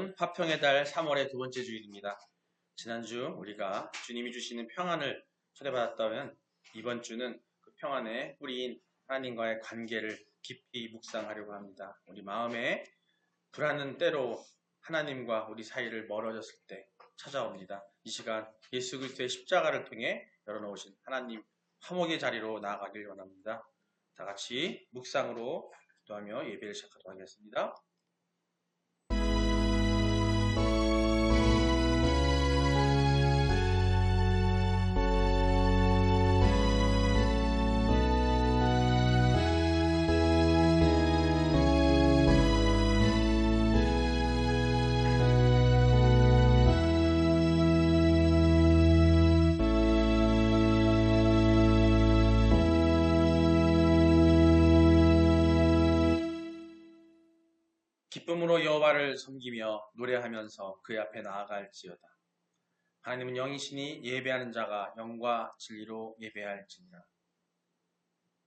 오늘은 화평의 달 3월의 두 번째 주일입니다. 지난주 우리가 주님이 주시는 평안을 초대받았다면 이번 주는 그 평안의 뿌리인 하나님과의 관계를 깊이 묵상하려고 합니다. 우리 마음에 불안은 때로 하나님과 우리 사이를 멀어졌을 때 찾아옵니다. 이 시간 예수 그리스도의 십자가를 통해 열어놓으신 하나님 화목의 자리로 나아가길 원합니다. 다 같이 묵상으로 기도하며 예배를 시작하도록 하겠습니다. 기쁨으로 여호와를 섬기며 노래하면서 그의 앞에 나아갈지어다. 하나님은 영이시니 예배하는 자가 영과 진리로 예배할지니라.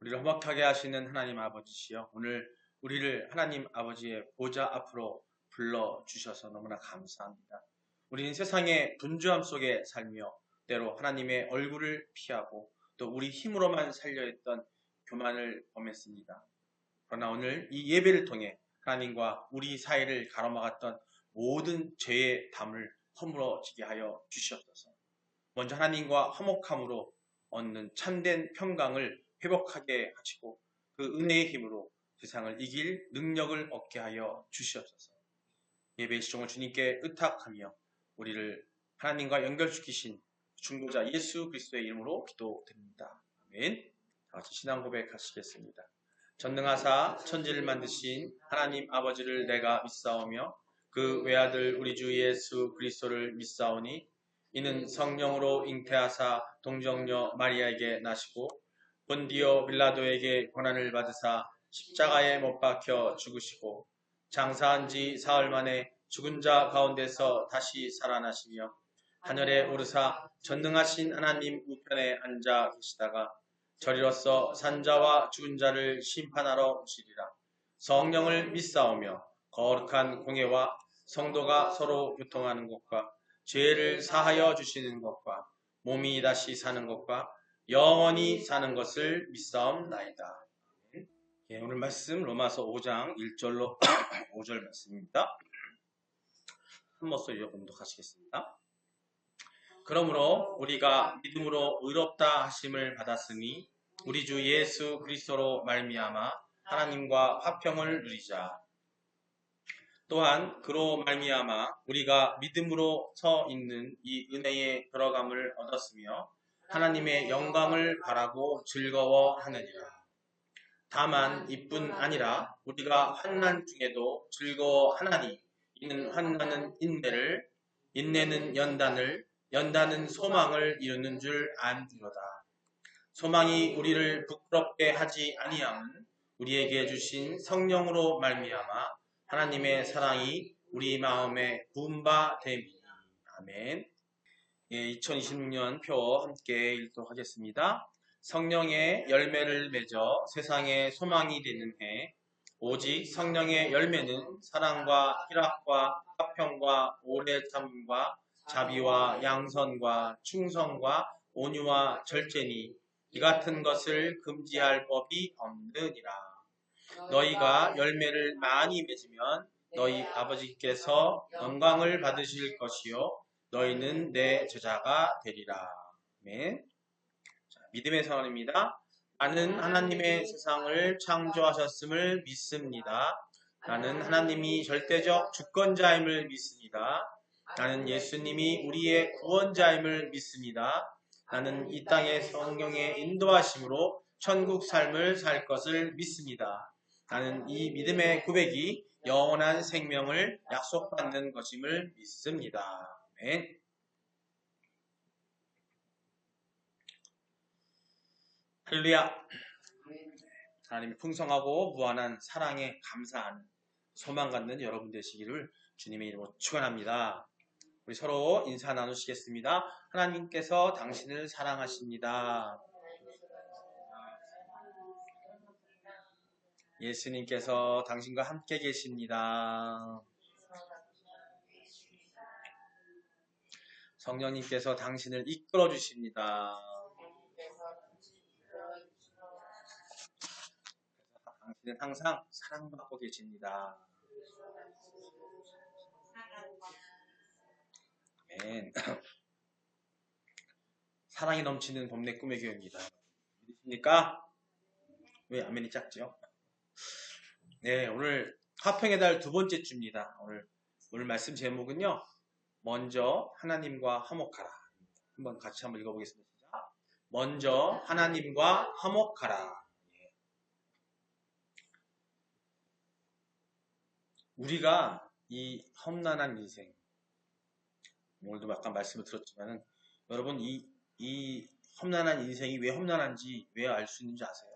우리를 화목하게 하시는 하나님 아버지시여, 오늘 우리를 하나님 아버지의 보좌 앞으로 불러주셔서 너무나 감사합니다. 우리는 세상의 분주함 속에 살며 때로 하나님의 얼굴을 피하고 또 우리 힘으로만 살려 했던 교만을 범했습니다. 그러나 오늘 이 예배를 통해 하나님과 우리 사이를 가로막았던 모든 죄의 담을 허물어지게 하여 주시옵소서. 먼저 하나님과 화목함으로 얻는 참된 평강을 회복하게 하시고 그 은혜의 힘으로 세상을 이길 능력을 얻게 하여 주시옵소서. 예배의 시종을 주님께 의탁하며 우리를 하나님과 연결시키신 중보자 예수 그리스도의 이름으로 기도드립니다. 아멘. 다 같이 신앙 고백하시겠습니다. 전능하사 천지를 만드신 하나님 아버지를 내가 믿사오며 그 외아들 우리 주 예수 그리스도를 믿사오니 이는 성령으로 잉태하사 동정녀 마리아에게 나시고 본디오 빌라도에게 고난을 받으사 십자가에 못 박혀 죽으시고 장사한 지 사흘 만에 죽은 자 가운데서 다시 살아나시며 하늘에 오르사 전능하신 하나님 우편에 앉아 계시다가 저리로서 산자와 죽은 자를 심판하러 오시리라. 성령을 믿사오며 거룩한 공예와 성도가 서로 교통하는 것과 죄를 사하여 주시는 것과 몸이 다시 사는 것과 영원히 사는 것을 믿사옵나이다. 예, 오늘 말씀 로마서 5장 1절로 5절 말씀입니다. 한 목소리로 공독하시겠습니다. 그러므로 우리가 믿음으로 의롭다 하심을 받았으니 우리 주 예수 그리스도로 말미암아 하나님과 화평을 누리자. 또한 그로 말미암아 우리가 믿음으로 서 있는 이 은혜의 들어감을 얻었으며 하나님의 영광을 바라고 즐거워하느니라. 다만 이뿐 아니라 우리가 환난 중에도 즐거워하나니 이는 환난은 인내를, 인내는 연단을, 연단은 소망을 이루는 줄 안디로다. 소망이 우리를 부끄럽게 하지 아니함은 우리에게 주신 성령으로 말미암아 하나님의 사랑이 우리 마음에 부은 바 됨이니. 아멘. 예, 2026년 표 함께 읽도록 하겠습니다. 성령의 열매를 맺어 세상의 소망이 되는 해. 오직 성령의 열매는 사랑과 희락과 화평과 오래 참음과 자비와 양선과 충성과 온유와 절제니 이 같은 것을 금지할 법이 없느니라. 너희가 열매를 많이 맺으면 너희 아버지께서 영광을 받으실 것이요 너희는 내 제자가 되리라. 아멘. 믿음의 선언입니다. 나는 하나님의 세상을 창조하셨음을 믿습니다. 나는 하나님이 절대적 주권자임을 믿습니다. 나는 예수님이 우리의 구원자임을 믿습니다. 나는 이 땅의 성령의 인도하심으로 천국 삶을 살 것을 믿습니다. 나는 이 믿음의 고백이 영원한 생명을 약속받는 것임을 믿습니다. 아멘. 할렐루야. 하나님의 풍성하고 무한한 사랑에 감사하는 소망 갖는 여러분 되시기를 주님의 이름으로 축원합니다. 우리 서로 인사 나누시겠습니다. 하나님께서 당신을 사랑하십니다. 예수님께서 당신과 함께 계십니다. 성령님께서 당신을 이끌어 주십니다. 당신은 항상 사랑받고 계십니다. 아멘. 사랑이 넘치는 봄내 꿈의 교회입니다. 믿으십니까? 왜 아멘이 작죠? 네, 오늘 화평의 달 두 번째 주입니다. 오늘 말씀 제목은요. 먼저 하나님과 화목하라. 같이 한번 읽어보겠습니다. 먼저 하나님과 화목하라. 우리가 이 험난한 인생, 오늘도 아까 말씀을 들었지만은 여러분 이 험난한 인생이 왜 험난한지 왜 알 수 있는지 아세요?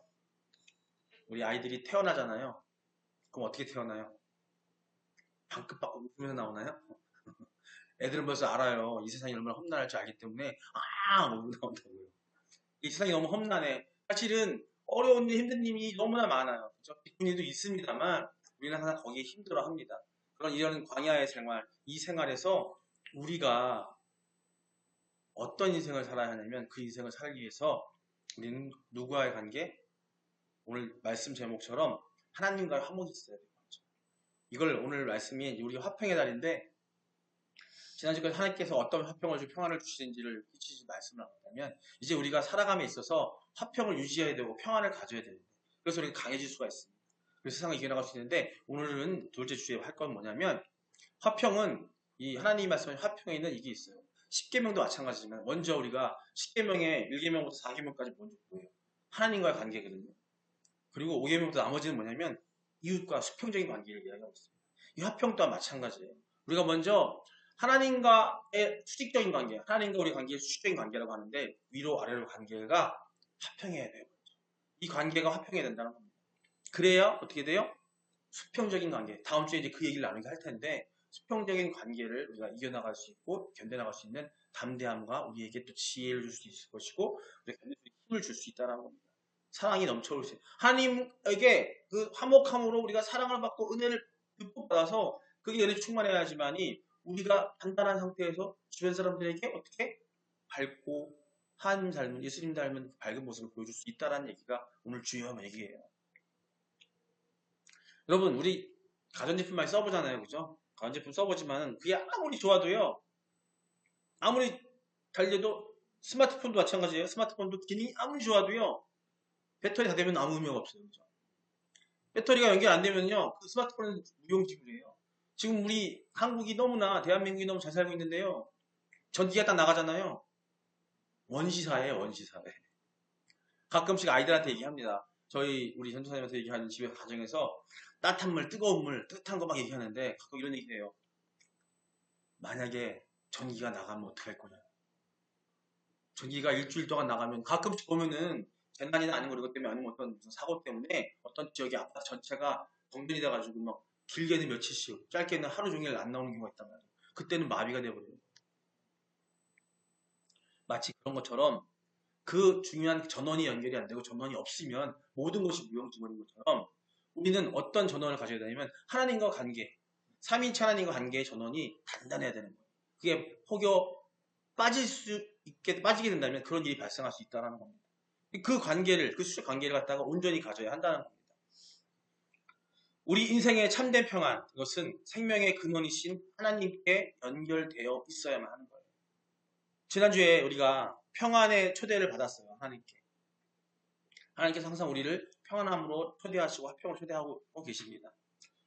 우리 아이들이 태어나잖아요. 그럼 어떻게 태어나요? 방긋 받고 웃으면서 나오나요? 애들은 벌써 알아요. 이 세상이 얼마나 험난할지 알기 때문에 뭐 나온다고요. 이 세상이 너무 험난해. 사실은 어려운 일, 힘든 일이 너무나 많아요. 그렇죠? 기쁜 일도 있습니다만 우리는 항상 거기에 힘들어합니다. 그런 이런 광야의 생활, 이 생활에서 우리가 어떤 인생을 살아야 하냐면 그 인생을 살기 위해서 우리는 누구와의 관계? 오늘 말씀 제목처럼 하나님과의 화목이 있어야 돼요. 이걸 오늘 말씀이 우리 화평의 달인데 지난주까지 하나님께서 어떤 화평을 주고 평안을 주시는지를 말씀을 하셨다면 이제 우리가 살아감에 있어서 화평을 유지해야 되고 평안을 가져야 되는데 그래서 우리가 강해질 수가 있습니다. 그래서 세상을 이겨나갈 수 있는데 오늘은 둘째 주에 할 건 뭐냐면 화평은 이 하나님이 말씀하신 화평에 있는 이게 있어요. 10계명도 마찬가지지만 먼저 우리가 10계명의 1계명부터 4계명까지 먼저 뭐예요? 하나님과의 관계거든요. 그리고 5계명부터 나머지는 뭐냐면 이웃과 수평적인 관계를 이야기하고 있습니다. 이 화평 또한 마찬가지예요. 우리가 먼저 하나님과의 수직적인 관계, 하나님과 우리 관계의 수직적인 관계라고 하는데 위로 아래로 관계가 화평해야 돼요. 이 관계가 화평해야 된다는 겁니다. 그래야 어떻게 돼요? 수평적인 관계. 다음 주에 이제 그 얘기를 나누게 할 텐데 수평적인 관계를 우리가 이겨나갈 수 있고 견뎌나갈 수 있는 담대함과 우리에게 또 지혜를 줄 수 있을 것이고 우리가 견딜 수 있는 힘을 줄 수 있다는 겁니다. 사랑이 넘쳐올 수 있어요. 하나님에게 그 화목함으로 우리가 사랑을 받고 은혜를 받아서 그게 은혜 충만해야지만이 우리가 단단한 상태에서 주변 사람들에게 어떻게 밝고 하나님 닮은 예수님 닮은 밝은 모습을 보여줄 수 있다는 얘기가 오늘 주요한 얘기예요. 여러분 우리 가전제품 많이 써보잖아요. 그죠? 가전제품 써보지만 그게 아무리 좋아도요. 아무리 달려도 스마트폰도 마찬가지예요. 스마트폰도 기능이 아무리 좋아도요. 배터리 다 되면 아무 의미가 없어요. 그죠? 배터리가 연결 안 되면요. 그 스마트폰은 무용지물이에요. 지금 우리 한국이 너무나 대한민국이 너무 잘 살고 있는데요. 전기가 딱 나가잖아요. 원시사예요. 원시사회. 가끔씩 아이들한테 얘기합니다. 우리 전도사님한테 얘기하는 집에 가정에서 따뜻한 물, 뜨거운 물, 뜨뜻한 거 막 얘기하는데 가끔 이런 얘기 해요. 만약에 전기가 나가면 어떡할 거냐. 전기가 일주일 동안 나가면 가끔씩 보면은 재난이나 아니면 이것 때문에 아니면 어떤 무슨 사고 때문에 어떤 지역의 아파트 전체가 정전이 돼가지고 막 길게는 며칠씩 짧게는 하루 종일 안 나오는 경우가 있단 말이에요. 그때는 마비가 돼버려요. 마치 그런 것처럼 그 중요한 전원이 연결이 안 되고 전원이 없으면 모든 것이 무용지물인 것처럼 우리는 어떤 전원을 가져야 되냐면 하나님과 관계, 3인체 하나님과 관계의 전원이 단단해야 되는 거예요. 그게 혹여 빠지게 된다면 그런 일이 발생할 수 있다는 겁니다. 그 관계를, 그 수직 관계를 갖다가 온전히 가져야 한다는 겁니다. 우리 인생의 참된 평안, 이것은 생명의 근원이신 하나님께 연결되어 있어야만 하는 거예요. 지난주에 우리가 평안의 초대를 받았어요. 하나님께. 하나님께서 항상 우리를 평안함으로 초대하시고 화평을 초대하고 계십니다.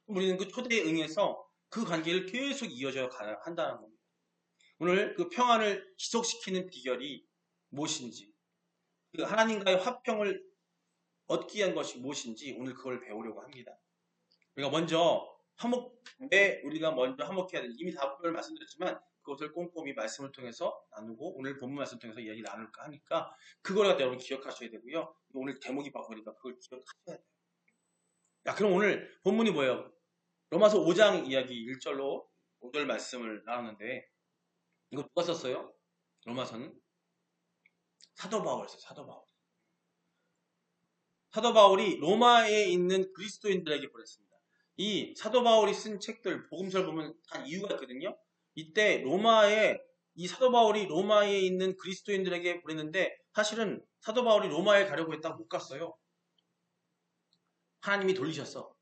우리는 그 초대에 응해서 그 관계를 계속 이어져 가야 한다는 겁니다. 오늘 그 평안을 지속시키는 비결이 무엇인지, 그 하나님과의 화평을 얻기 위한 것이 무엇인지 오늘 그걸 배우려고 합니다. 우리가 먼저 왜 우리가 먼저 화목해야 되는지 이미 다 말씀드렸지만 그것을 꼼꼼히 말씀을 통해서 나누고 오늘 본문 말씀을 통해서 이야기 나눌까 하니까 그걸 갖다 여러분 기억하셔야 되고요. 오늘 대목이 바꾸니까 그걸 기억하셔야 돼요. 야, 그럼 오늘 본문이 뭐예요? 로마서 5장 이야기 1절로 5절 말씀을 나눴는데 이거 누가 썼어요? 로마서는 사도 바울이 썼어요. 사도 바울. 사도 바울이 로마에 있는 그리스도인들에게 보냈습니다. 이 사도 바울이 쓴 책들 복음서를 보면 다 이유가 있거든요. 이때 로마에 이 사도 바울이 로마에 있는 그리스도인들에게 보냈는데 사실은 사도 바울이 로마에 가려고 했다가 못 갔어요. 하나님이 돌리셨어.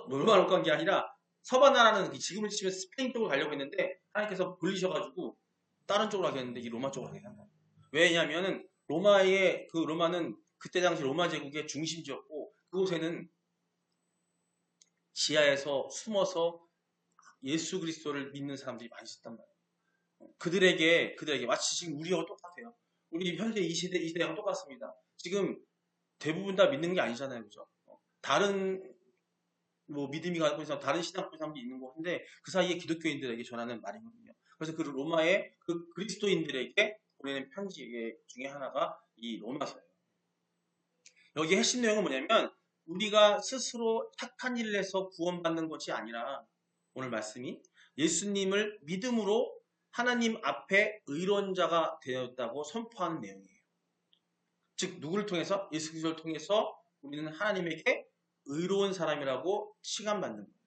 로마로 간 게 아니라 서바나라는 지금을 치면 스페인 쪽으로 가려고 했는데 하나님께서 돌리셔가지고 다른 쪽으로 가겠는데 이 로마 쪽으로 가게 한 거예요. 왜냐하면은 로마는 그때 당시 로마 제국의 중심지였고 그곳에는 지하에서 숨어서 예수 그리스도를 믿는 사람들이 많이 있었단 말이에요. 그들에게 마치 지금 우리와 똑같아요. 우리 현재 이 시대랑 똑같습니다. 지금 대부분 다 믿는 게 아니잖아요, 그죠? 다른 믿음이 갖고 있는 다른 신앙 사람들이 있는 거 같은데 그 사이에 기독교인들에게 전하는 말이거든요. 그래서 그 로마의 그 그리스도인들에게 보내는 편지 중에 하나가 이 로마서예요. 여기 핵심 내용은 뭐냐면 우리가 스스로 착한 일을 해서 구원받는 것이 아니라 오늘 말씀이 예수님을 믿음으로 하나님 앞에 의론자가 되었다고 선포하는 내용이에요. 즉 누구를 통해서? 예수 그리스도를 통해서 우리는 하나님에게 의로운 사람이라고 칭함받는 거예요.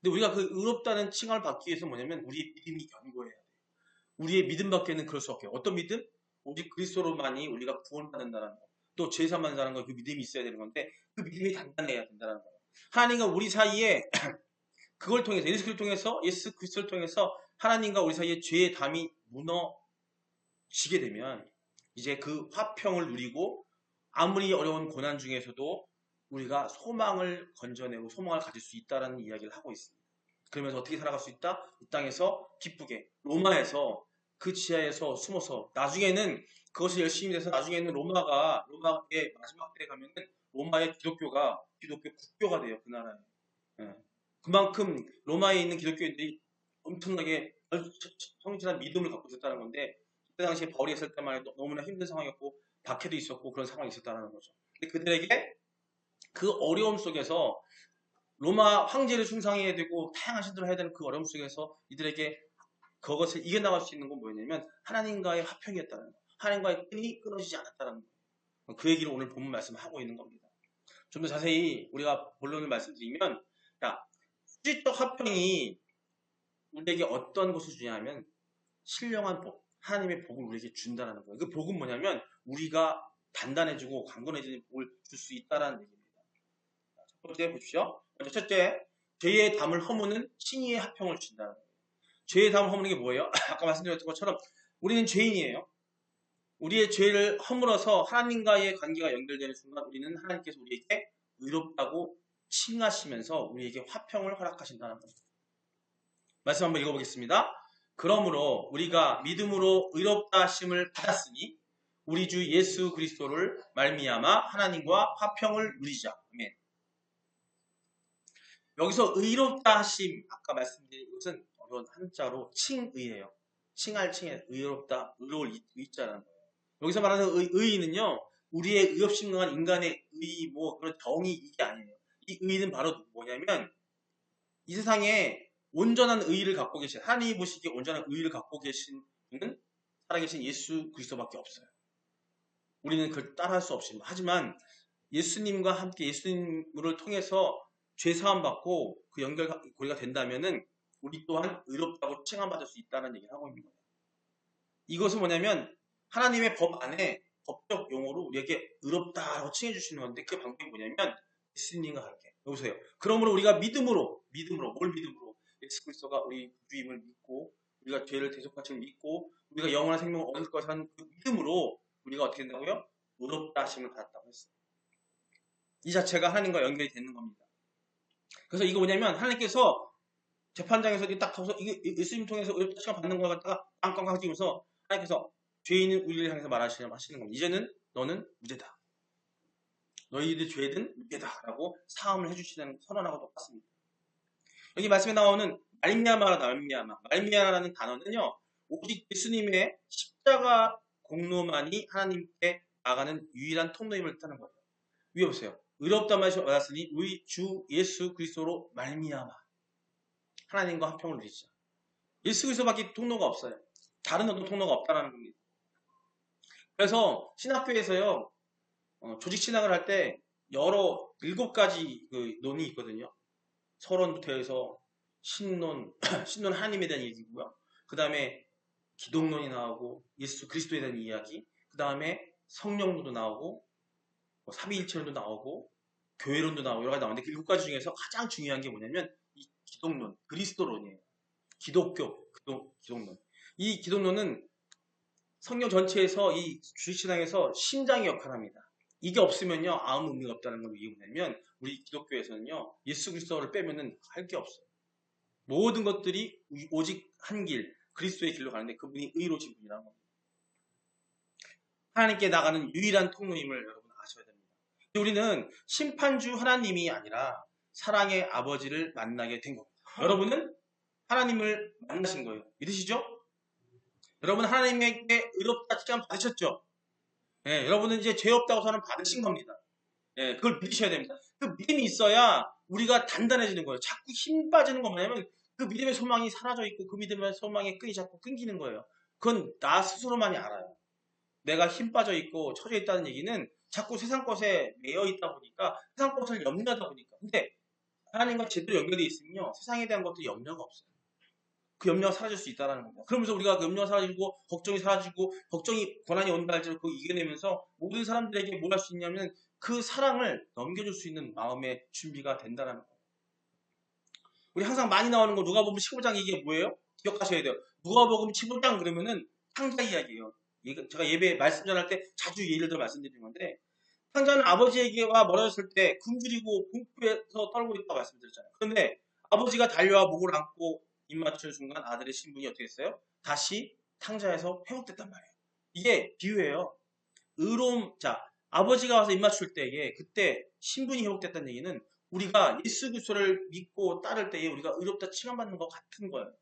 근데 우리가 그 의롭다는 칭함을 받기 위해서 뭐냐면 우리의 믿음이 견고해야 돼요. 우리의 믿음 밖에는 그럴 수 없게. 어떤 믿음? 오직 그리스도로만이 우리가 구원받는다는 거. 또 죄 사함받는다는 거, 그 믿음이 있어야 되는 건데 그 믿음이 단단해야 된다는 거예요. 하나님과 우리 사이에 그걸 통해서 예수 그리스도를 통해서 하나님과 우리 사이에 죄의 담이 무너지게 되면 이제 그 화평을 누리고 아무리 어려운 고난 중에서도 우리가 소망을 건져내고 소망을 가질 수 있다는 이야기를 하고 있습니다. 그러면서 어떻게 살아갈 수 있다? 이 땅에서 기쁘게 로마에서 그 지하에서 숨어서 나중에는 그것이 열심히 돼서 나중에는 로마의 마지막 때에 가면은 로마의 기독교 국교가 돼요. 그 나라에. 그만큼 로마에 있는 기독교인들이 엄청나게 성실한 믿음을 갖고 있었다는 건데 그때 당시에 바울이 했을 때만 해도 너무나 힘든 상황이었고 박해도 있었고 그런 상황이 있었다는 거죠. 근데 그들에게 그 어려움 속에서 로마 황제를 충성해야 되고 다양한 신들을 해야 되는 그 어려움 속에서 이들에게 그것을 이겨나갈 수 있는 건 뭐냐면 하나님과의 화평이었다는 거예요. 하나님과의 끈이 끊어지지 않았다는 거예요. 그 얘기를 오늘 본문 말씀하고 있는 겁니다. 좀 더 자세히 우리가 본론을 말씀드리면 실질적 화평이 우리에게 어떤 것을 주냐면 신령한 복, 하나님의 복을 우리에게 준다는 거예요. 그 복은 뭐냐면 우리가 단단해지고 강건해지는 복을 줄 수 있다는 얘기입니다. 첫 번째 보십시오. 먼저 첫째, 죄의 담을 허무는 칭의의 화평을 준다는 거예요. 죄의 담을 허무는 게 뭐예요? 아까 말씀드렸던 것처럼 우리는 죄인이에요. 우리의 죄를 허물어서 하나님과의 관계가 연결되는 순간 우리는 하나님께서 우리에게 의롭다고 칭하시면서 우리에게 화평을 허락하신다는 겁니다. 말씀 한번 읽어보겠습니다. 그러므로 우리가 믿음으로 의롭다 하심을 받았으니 우리 주 예수 그리스도를 말미암아 하나님과 화평을 누리자. 아멘. 여기서 의롭다 하심 아까 말씀드린 것은 어려운 한자로 칭의예요. 칭할 칭에 의롭다, 의로울 의자라는 거예요. 여기서 말하는 의의는요, 우리의 의협심강한 인간의 의, 그런 정의 이게 아니에요. 이 의의는 바로 뭐냐면, 이 세상에 온전한 의의를 갖고 계신, 하나님이 보시기에 온전한 의의를 갖고 계신 분은 살아계신 예수 그리스도밖에 없어요. 우리는 그걸 따라할 수 없습니다. 하지만 예수님과 함께 예수님을 통해서 죄 사함 받고 그 연결고리가 된다면은 우리 또한 의롭다고 칭함받을 수 있다는 얘기를 하고 있는 거예요. 이것은 뭐냐면 하나님의 법 안에 법적 용어로 우리에게 의롭다라고 칭해 주시는 건데 그 방법이 뭐냐면 예수님과 함께. 여보세요. 그러므로 우리가 믿음으로 예수 그리스도가 우리 주임을 믿고 우리가 죄를 대속하심을 믿고 우리가 영원한 생명을 얻을 것이라는 그 믿음으로 우리가 어떻게 된다고요? 의롭다 하심을 받았다고 했어요. 이 자체가 하나님과 연결이 되는 겁니다. 그래서 이거 뭐냐면 하나님께서 재판장에서 딱 가서 예수님 통해서 의롭다 시간 받는 걸 갖다가 깡깡깡 찍으면서 하나님께서 죄인은 우리를 향해서 하시는 겁니다. 이제는 너는 무죄다. 너희들 죄든 무죄다. 라고 사함을 해주시는 선언하고 똑같습니다. 여기 말씀에 나오는 말미암아라는 단어는요. 오직 예수님의 십자가 공로만이 하나님께 나가는 유일한 통로임을 뜻하는 거예요. 위에 보세요. 의롭다 말씀을 받았으니 우리 주 예수 그리스도로 말미암아 하나님과 화평을 누리자. 예수 그리스도밖에 통로가 없어요. 다른 어떤 통로가 없다는 겁니다. 그래서 신학교에서요. 조직 신학을 할 때 여러 7가지 그 논이 있거든요. 서론부터 해서 신론 하나님에 대한 얘기고요. 그 다음에 기독론이 나오고 예수 그리스도에 대한 이야기, 그 다음에 성령론도 나오고 뭐 삼위일체론도 나오고 교회론도 나오고 여러 가지 나오는데 그 7가지 중에서 가장 중요한 게 뭐냐면 이 기독론, 그리스도론이에요. 기독론. 이 기독론은 성경 전체에서 이 주식신앙에서 심장의 역할을 합니다. 이게 없으면요 아무 의미가 없다는 걸 이게 뭐냐면 우리 기독교에서는요 예수 그리스도를 빼면은 할 게 없어요. 모든 것들이 오직 한 길, 그리스도의 길로 가는데 그분이 의로우신 분이라는 겁니다. 하나님께 나가는 유일한 통로임을 여러분 아셔야 됩니다. 우리는 심판주 하나님이 아니라 사랑의 아버지를 만나게 된 겁니다. 여러분은 하나님을 만나신 거예요. 믿으시죠? 여러분 하나님에게 의롭다 칭함 받으셨죠? 예, 여러분은 이제 죄 없다고 선언 받으신 겁니다. 예, 그걸 믿으셔야 됩니다. 그 믿음이 있어야 우리가 단단해지는 거예요. 자꾸 힘 빠지는 건 뭐냐면 그 믿음의 소망이 사라져 있고 그 믿음의 소망의 끈이 자꾸 끊기는 거예요. 그건 나 스스로만이 알아요. 내가 힘 빠져 있고 처져 있다는 얘기는 자꾸 세상 것에 매여 있다 보니까 세상 것을 염려하다 보니까. 근데 하나님과 제대로 연결되어 있으면요 세상에 대한 것도 염려가 없어요. 그 염려가 사라질 수 있다는 겁니다. 그러면서 우리가 그 염려가 사라지고 걱정이 사라지고 걱정이 고난이 온다 할지라도 그거 이겨내면서 모든 사람들에게 뭘 할 수 있냐면 그 사랑을 넘겨줄 수 있는 마음의 준비가 된다는 거예요. 우리 항상 많이 나오는 거 누가복음 15장 이게 뭐예요? 기억하셔야 돼요. 누가복음 15장 그러면은 탕자 이야기예요. 제가 예배 말씀 전할 때 자주 예를 들어 말씀드리는 건데 탕자는 아버지에게와 멀어졌을 때 굶주리고 공포에서 떨고 있다고 말씀드렸잖아요. 그런데 아버지가 달려와 목을 안고 입 맞추는 순간 아들의 신분이 어떻게 됐어요? 다시 탕자에서 회복됐단 말이에요. 이게 비유예요. 자, 아버지가 와서 입 맞출 때에 그때 신분이 회복됐다는 얘기는 우리가 예수 그리스도를 믿고 따를 때에 우리가 의롭다 칭함받는 것 같은 거예요.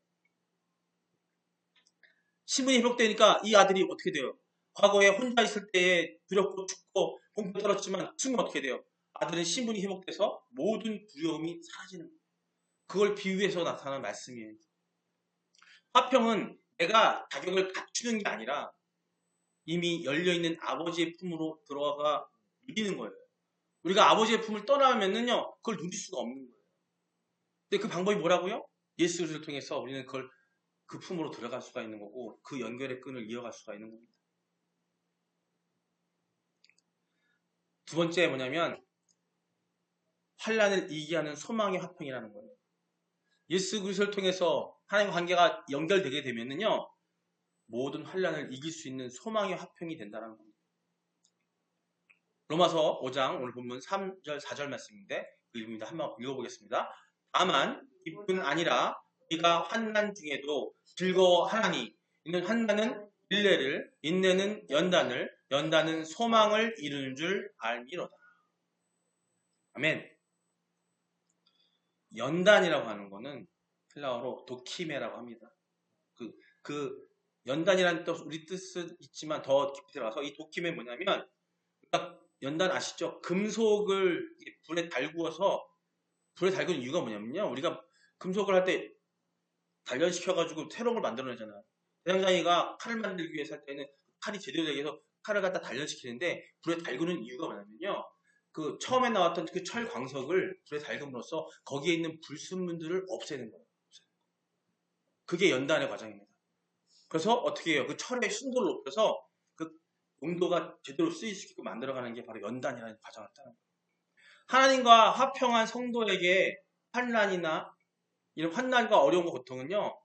신분이 회복되니까 이 아들이 어떻게 돼요? 과거에 혼자 있을 때에 두렵고 춥고 공포 떨었지만 지금 어떻게 돼요? 아들은 신분이 회복돼서 모든 두려움이 사라지는 거예요. 그걸 비유해서 나타나는 말씀이에요. 화평은 내가 자격을 갖추는 게 아니라 이미 열려있는 아버지의 품으로 들어가 누리는 거예요. 우리가 아버지의 품을 떠나면은요, 그걸 누릴 수가 없는 거예요. 근데 그 방법이 뭐라고요? 예수 그리스도를 통해서 우리는 그걸 그 품으로 들어갈 수가 있는 거고 그 연결의 끈을 이어갈 수가 있는 겁니다. 두 번째 뭐냐면 환난을 이기게 하는 소망의 화평이라는 거예요. 예수 그리스도를 통해서 하나님과 관계가 연결되게 되면은요, 모든 환난을 이길 수 있는 소망의 화평이 된다는 겁니다. 로마서 5장 오늘 본문 3절 4절 말씀인데 읽습니다. 한번 읽어보겠습니다. 다만 기쁨은 아니라 우리가 환난 중에도 즐거워하나니 이는 환난은 인내를, 인내는 연단을, 연단은 소망을 이루는 줄 알미로다. 아멘. 연단이라고 하는 거는 헬라어로 도키메라고 합니다. 그 연단이라는 뜻 우리 뜻은 있지만 더 깊이 들어가서 이 도키메 뭐냐면 연단 아시죠? 금속을 불에 달구어서 불에 달구는 이유가 뭐냐면요. 우리가 금속을 할 때 단련시켜가지고 새로운 걸 만들어내잖아요. 대장장이가 칼을 만들기 위해서 할 때는 칼이 제대로 되기 위해서 칼을 갖다 단련시키는데 불에 달구는 이유가 뭐냐면요. 그 처음에 나왔던 그 철 광석을 불에 달금으로써 거기에 있는 불순물들을 없애는 거예요. 그게 연단의 과정입니다. 그래서 어떻게 해요? 그 철의 순도를 높여서 그 용도가 제대로 쓰일 수 있게 만들어가는 게 바로 연단이라는 과정을 따르는 거예요. 하나님과 화평한 성도에게 환난이나 이런 환난과 어려움과 고통은요,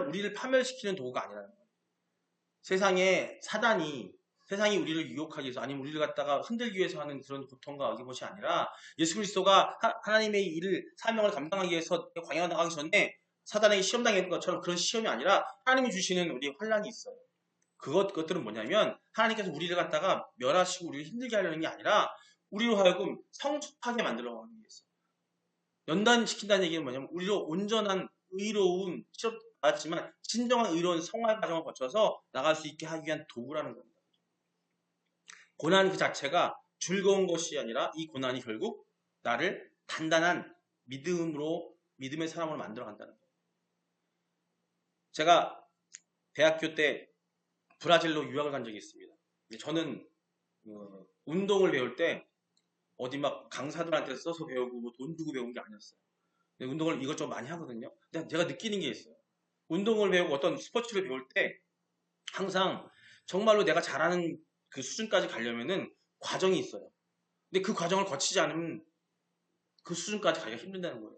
우리를 파멸시키는 도구가 아니라는 거예요. 세상이 우리를 유혹하기 위해서, 아니면 우리를 갖다가 흔들기 위해서 하는 그런 고통과 어기것이 아니라, 예수 그리스도가 하나님의 사명을 감당하기 위해서 광야에 나가기 전에 사단에게 시험 당했던 것처럼 그런 시험이 아니라, 하나님이 주시는 우리 환난이 있어요. 그것들은 뭐냐면, 하나님께서 우리를 갖다가 멸하시고 우리를 힘들게 하려는 게 아니라, 우리로 하여금 성숙하게 만들어 가기 위해서. 연단시킨다는 얘기는 뭐냐면 우리로 온전한 의로운 시험 받았지만 진정한 의로운 성화 과정을 거쳐서 나갈 수 있게 하기 위한 도구라는 겁니다. 고난 그 자체가 즐거운 것이 아니라 이 고난이 결국 나를 단단한 믿음의 사람으로 만들어 간다는 거예요. 제가 대학교 때 브라질로 유학을 간 적이 있습니다. 저는 운동을 배울 때 어디 막 강사들한테 써서 배우고 뭐 돈 주고 배운 게 아니었어요. 운동을 이것저것 많이 하거든요. 근데 제가 느끼는 게 있어요. 운동을 배우고 어떤 스포츠를 배울 때 항상 정말로 내가 잘하는 그 수준까지 가려면은 과정이 있어요. 근데 그 과정을 거치지 않으면 그 수준까지 가기가 힘든다는 거예요.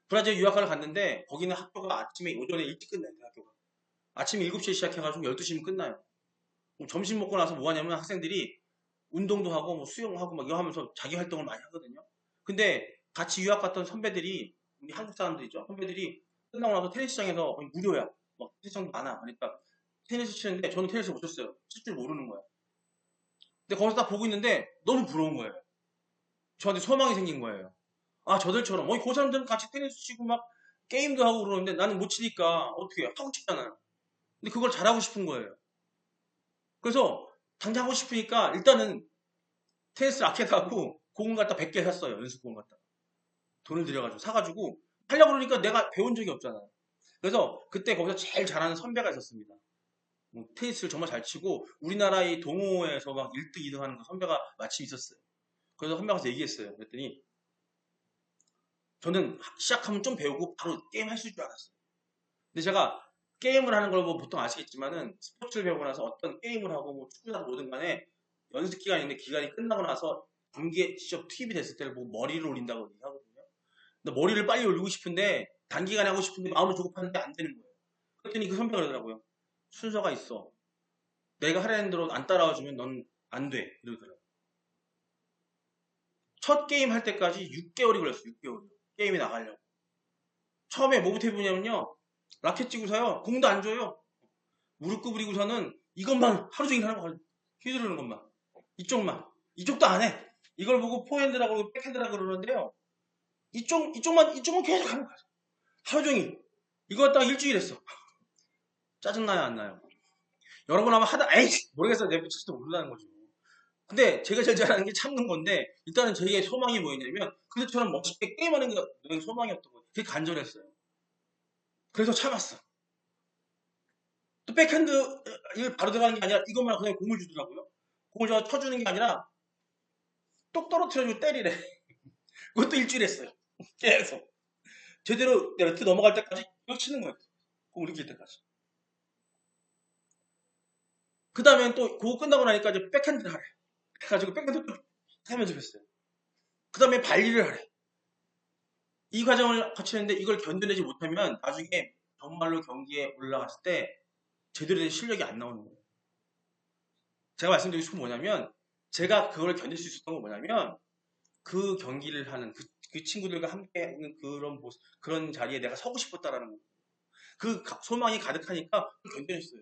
브라질 유학을 갔는데 거기는 학교가 아침에 오전에 일찍 끝나요. 학교가. 아침 7시에 시작해가지고 12시면 끝나요. 점심 먹고 나서 뭐 하냐면 학생들이 운동도 하고 뭐 수영하고 막 이거 하면서 자기 활동을 많이 하거든요. 근데 같이 유학 갔던 선배들이 우리 한국 사람들이죠. 선배들이 끝나고 나서 테니스장에서 무료야. 막 테니스장도 많아. 그러니까 테니스 치는데 저는 테니스 못 쳤어요. 칠 줄 모르는 거야. 근데 거기서 딱 보고 있는데 너무 부러운 거예요. 저한테 소망이 생긴 거예요. 아 저들처럼 그 사람들은 같이 테니스 치고 막 게임도 하고 그러는데 나는 못 치니까 어떻게 해요? 하고 싶잖아요. 근데 그걸 잘하고 싶은 거예요. 그래서 당장 하고 싶으니까 일단은 테니스 라켓 하고 공을 갖다 100개 샀어요. 연습공 갖다. 돈을 들여가지고 사가지고 하려고 그러니까 내가 배운 적이 없잖아요. 그래서 그때 거기서 제일 잘하는 선배가 있었습니다. 테니스를 정말 잘 치고 우리나라의 동호회에서 막 1등, 2등 하는 그 선배가 마침 있었어요. 그래서 선배 가서 얘기했어요. 그랬더니 저는 시작하면 좀 배우고 바로 게임 할 수 있을 줄 알았어요. 근데 제가 게임을 하는 걸 뭐 보통 아시겠지만은 스포츠를 배우고 나서 어떤 게임을 하고 뭐 축구나 뭐든 간에 연습 기간이 있는데 기간이 끝나고 나서 경기에 직접 투입이 됐을 때를 보고 머리를 올린다고 얘기하거든요. 근데 머리를 빨리 올리고 싶은데 단기간에 하고 싶은데 마음은 조급한데 안 되는 거예요. 그랬더니 그 선배가 그러더라고요. 순서가 있어. 내가 하라는 대로 안 따라와주면 넌 안 돼. 이러더라고요. 첫 게임 할 때까지 6개월이 걸렸어요. 6개월. 게임이 나가려고. 처음에 뭐부터 해보냐면요. 라켓 쥐고서요. 공도 안 줘요. 무릎 구부리고서는 이것만 하루 종일 하는 거 휘두르는 것만. 이쪽만. 이쪽도 안 해. 이걸 보고 포핸드라고 그러고 백핸드라고 그러는데요. 이쪽만 계속 하는 거예요. 하루 종일. 이거 갖다가 일주일 했어. 짜증나요, 안 나요? 여러 번 하면 에이, 모르겠어. 내 미칠지도 모른다는 거죠. 근데 제가 제일 잘하는 게 참는 건데, 일단은 저희의 소망이 뭐였냐면, 그들처럼 멋있게 게임하는 게 너의 소망이었던 거예요. 그게 간절했어요. 그래서 참았어. 또 백핸드, 이걸 바로 들어가는 게 아니라 이것만 그냥 공을 주더라고요. 공을 쳐주는 게 아니라, 똑 떨어뜨려주고 때리래. 그것도 일주일 했어요. 계속. 제대로 네트 넘어갈 때까지 이거 치는 거예요. 공을 이길 때까지. 그 다음엔 또 그거 끝나고 나니까 이제 백핸드를 하래. 해가지고 백핸드 또 하면서 했어요. 그 다음에 발리를 하래. 이 과정을 거치는데 이걸 견뎌내지 못하면 나중에 정말로 경기에 올라갔을 때 제대로 된 실력이 안 나오는 거예요. 제가 말씀드리고 싶은 건 뭐냐면 제가 그걸 견딜 수 있었던 건 뭐냐면 그 경기를 하는 그 친구들과 함께 하는 그런 모습, 그런 자리에 내가 서고 싶었다라는 거예요. 그 소망이 가득하니까 견뎌냈어요.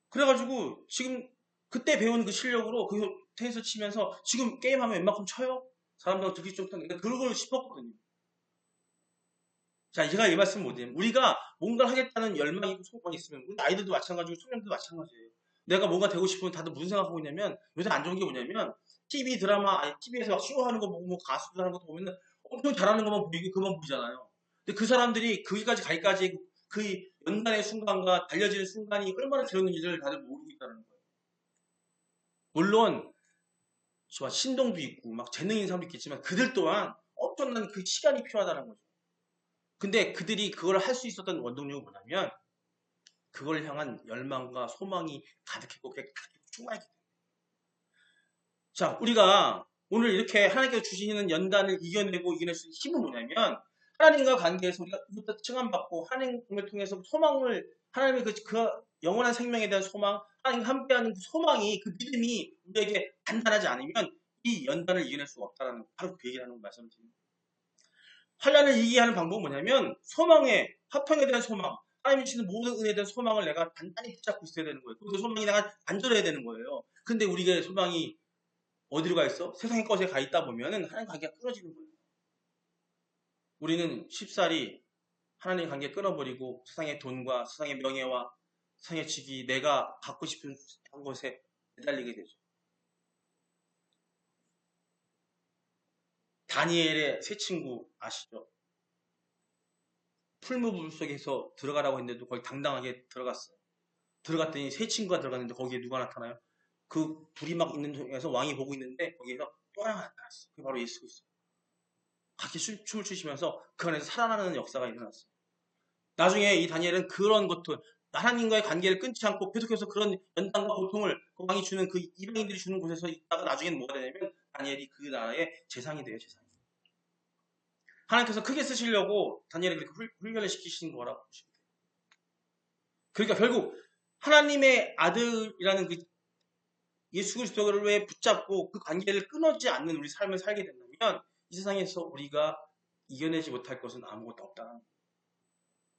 그래가지고 지금 그때 배운 그 실력으로 그 테니스 치면서 지금 게임하면 웬만큼 쳐요? 사람들한테 듣기 좀 편해. 그걸 싶었거든요. 자, 제가 이 말씀 못 드리면 우리가 뭔가를 하겠다는 열망이 소망이 있으면 우리 아이들도 마찬가지고 청년들도 마찬가지예요. 내가 뭔가 되고 싶으면 다들 무슨 생각하고 있냐면 요새 안 좋은 게 뭐냐면 TV 드라마 아니 TV에서 막 쇼하는 거 보고 뭐 가수들 하는 것도 보면은 엄청 잘하는 것만 보이고 그만 보이잖아요. 근데 그 사람들이 거기까지 가기까지 그 연단의 순간과 달려지는 순간이 얼마나 길었는지를 다들 모르고 있다는 거예요. 물론 신동도 있고 막 재능 있는 사람도 있겠지만 그들 또한 엄청난 그 시간이 필요하다는 거죠. 근데 그들이 그걸 할 수 있었던 원동력은 뭐냐면 그걸 향한 열망과 소망이 가득했고 그게 충만했기 때문에. 자, 우리가 오늘 이렇게 하나님께서 주시는 연단을 이겨내고 이겨낼 수 있는 힘은 뭐냐면 하나님과 관계에서 우리가 그부터 칭함받고 하나님을 통해서 소망을 하나님의 그 영원한 생명에 대한 소망, 하나님과 함께하는 그 소망이 그 믿음이 우리에게 단단하지 않으면 이 연단을 이겨낼 수가 없다는 바로 그 얘기를 하는 말씀을 드립니다. 환란을 이기게 하는 방법은 뭐냐면 소망의 화평에 대한 소망, 하나님이 주시는 모든 은혜에 대한 소망을 내가 단단히 붙잡고 있어야 되는 거예요. 그 소망이 내가 간절해야 되는 거예요. 근데 우리의 소망이 어디로 가 있어? 세상의 것에 가 있다 보면은 하나님 관계가 끊어지는 거예요. 우리는 쉽사리 하나님 관계 끊어버리고 세상의 돈과 세상의 명예와 세상의 직위, 내가 갖고 싶은 것에 매달리게 되죠. 다니엘의 세 친구 아시죠? 풀무불 속에서 들어가라고 했는데도 거기 당당하게 들어갔어요. 들어갔더니 세 친구가 들어갔는데 거기에 누가 나타나요? 그 불이 막 있는 중에서 왕이 보고 있는데 거기에서 또 하나가 나타났어요. 그게 바로 예수 그리스도. 같이 춤을 추시면서 그 안에서 살아나는 역사가 일어났어요. 나중에 이 다니엘은 그런 것들, 하나님과의 관계를 끊지 않고 계속해서 그런 연단과 고통을 그 왕이 주는 그 이방인들이 주는 곳에서 있다가 나중에는 뭐가 되냐면 다니엘이 그 나라의 재상이 돼요, 재상이. 하나님께서 크게 쓰시려고 다니엘을 그렇게 훈련을 시키신 거라고 보시면 돼요. 그러니까 결국 하나님의 아들이라는 그 예수 그리스도를 붙잡고 그 관계를 끊어지지 않는 우리 삶을 살게 된다면 이 세상에서 우리가 이겨내지 못할 것은 아무것도 없다는 거예요.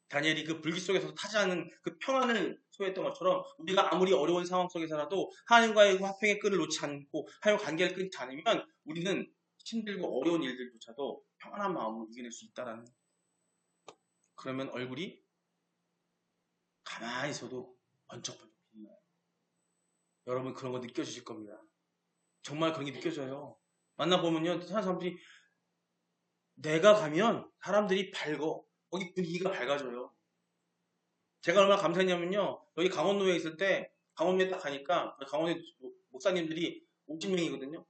다니엘이 그 불길 속에서 타지 않는 그 평안을 소유했던 것처럼 우리가 아무리 어려운 상황 속에서라도 하나님과의 화평의 끈을 놓지 않고 하나님과 관계를 끊지 않으면 우리는 힘들고 어려운 일들조차도 평안한 마음으로 이겨낼 수 있다라는 거예요. 그러면 얼굴이 가만히 있어도 번쩍번쩍 빛나요. 여러분 그런 거 느껴지실 겁니다. 정말 그런 게 느껴져요. 만나보면요, 사람들이 내가 가면 사람들이 밝어. 거기 분위기가 밝아져요. 제가 얼마나 감사했냐면요, 여기 강원도에 있을 때 강원도에 딱 가니까 강원도 목사님들이 50명이거든요.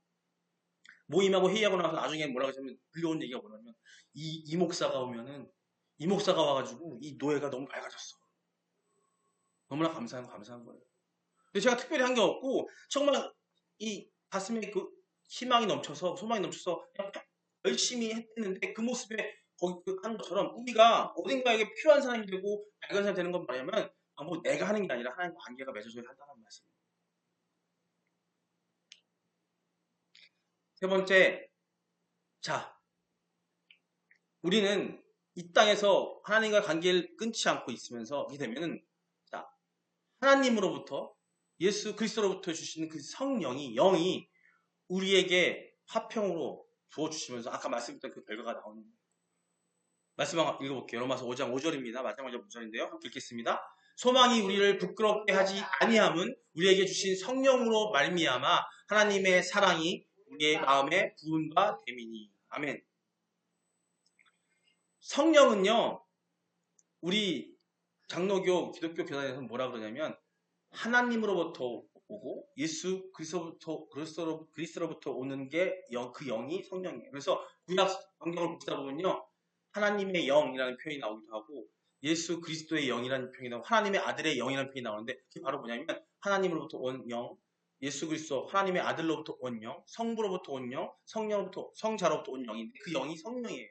모임하고 회의하고 나서 나중에 뭐라고 하냐면 들려온 얘기가 뭐냐면 이 목사가 오면은 이 목사가 와가지고 이 노예가 너무 밝아졌어. 너무나 감사한 거예요. 근데 제가 특별히 한 게 없고 정말 이 가슴에 그 희망이 넘쳐서 소망이 넘쳐서 그냥 열심히 했는데 그 모습에 거기 하는 것처럼 우리가 어딘가에게 필요한 사람이 되고 밝은 사람이 되는 건 뭐냐면 뭐 내가 하는 게 아니라 하나님과 관계가 맺어져야 한다는 말씀입니다. 세 번째, 자, 우리는 이 땅에서 하나님과 관계를 끊지 않고 있으면서 이렇게 되면은 자, 하나님으로부터 예수 그리스도로부터 주시는 그 성령이 영이 우리에게 화평으로 부어주시면서 아까 말씀드렸던 그 결과가 나오는 거예요. 말씀 한번 읽어볼게요. 로마서 5장 5절입니다. 마지막 5절인데요. 함께 읽겠습니다. 소망이 우리를 부끄럽게 하지 아니함은 우리에게 주신 성령으로 말미암아 하나님의 사랑이 우리의 마음에 부은 바 됨이니. 아멘. 성령은요, 우리 장로교 기독교 교단에서는 뭐라 그러냐면 하나님으로부터 오고 예수 그리스도로부터 오는 게 그 영이 성령이에요. 그래서 구약 성경을 보다 보면요, 하나님의 영이라는 표현이 나오기도 하고 예수 그리스도의 영이라는 표현이 나오고 하나님의 아들의 영이라는 표현이 나오는데 그게 바로 뭐냐면 하나님으로부터 온 영, 예수 그리스도 하나님의 아들로부터 온 영, 성부로부터 온 영, 성자로부터 온 영인데 그 영이 성령이에요.